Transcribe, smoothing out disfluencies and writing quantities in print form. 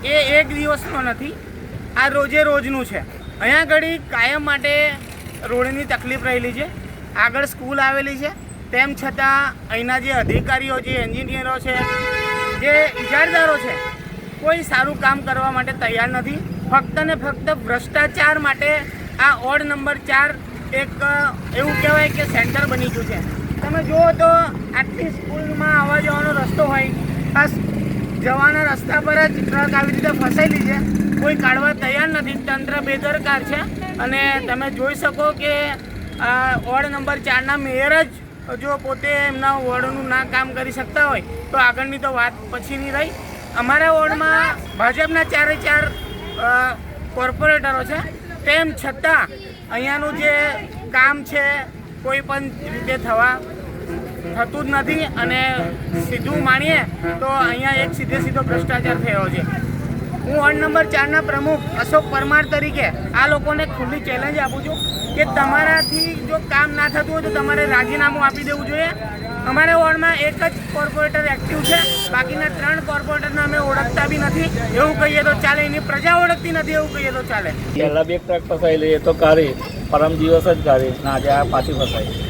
એ એક દિવસનો નથી, આ રોજે રોજનું છે. અહીંયા આગળ કાયમ માટે રોડની તકલીફ રહેલી છે. આગળ સ્કૂલ આવેલી છે, તેમ છતાં અહીંના જે અધિકારીઓ, જે એન્જિનિયરો છે, જે ઇજારદારો છે, કોઈ સારું કામ કરવા માટે તૈયાર નથી. ફક્ત ને ફક્ત ભ્રષ્ટાચાર માટે આ વોર્ડ નંબર 4 એક એવું કહેવાય કે સેન્ટર બની ગયું છે. તમે જુઓ તો આટલી સ્કૂલમાં આવવા જવાનો રસ્તો હોય, ખાસ જવાના રસ્તા પર જ ટ્રક આવી રીતે ફસાયેલી છે, કોઈ કાઢવા તૈયાર નથી. તંત્ર બેદરકાર છે. અને તમે જોઈ શકો કે વોર્ડ નંબર 4ના મેયર જ જો પોતે એમના વોર્ડનું ના કામ કરી શકતા હોય તો આગળની તો વાત પછીની રહી. અમારા વોર્ડમાં ભાજપના 4 કોર્પોરેટરો છે, તેમ છતાં અહીંયાનું જે કામ છે કોઈ પણ રીતે થતું જ નથી. અને સીધું માનીએ તો અહીંયા એક સીધો ભ્રષ્ટાચાર થયો છે. હું વોર્ડ નંબર 4ના પ્રમુખ અશોક પરમાર તરીકે આ લોકોને ખુલ્લી ચેલેન્જ આપું છું કે તમારાથી જો કામ ના થતું હોય તો તમારે રાજીનામું આપી દેવું જોઈએ. અમારા વોર્ડમાં એક જ કોર્પોરેટર એક્ટિવ છે, બાકીના 3 કોર્પોરેટરને અમે ઓળખતા બી નથી એવું કહીએ તો ચાલે. એની પ્રજા ઓળખતી નથી એવું કહીએ તો ચાલે. પહેલાં 2 ટ્રક ફસાયેલી, એ તો કાઢી, પરમ દિવસ જ કાઢી, ના આજે આ પાછી ફસાઈ.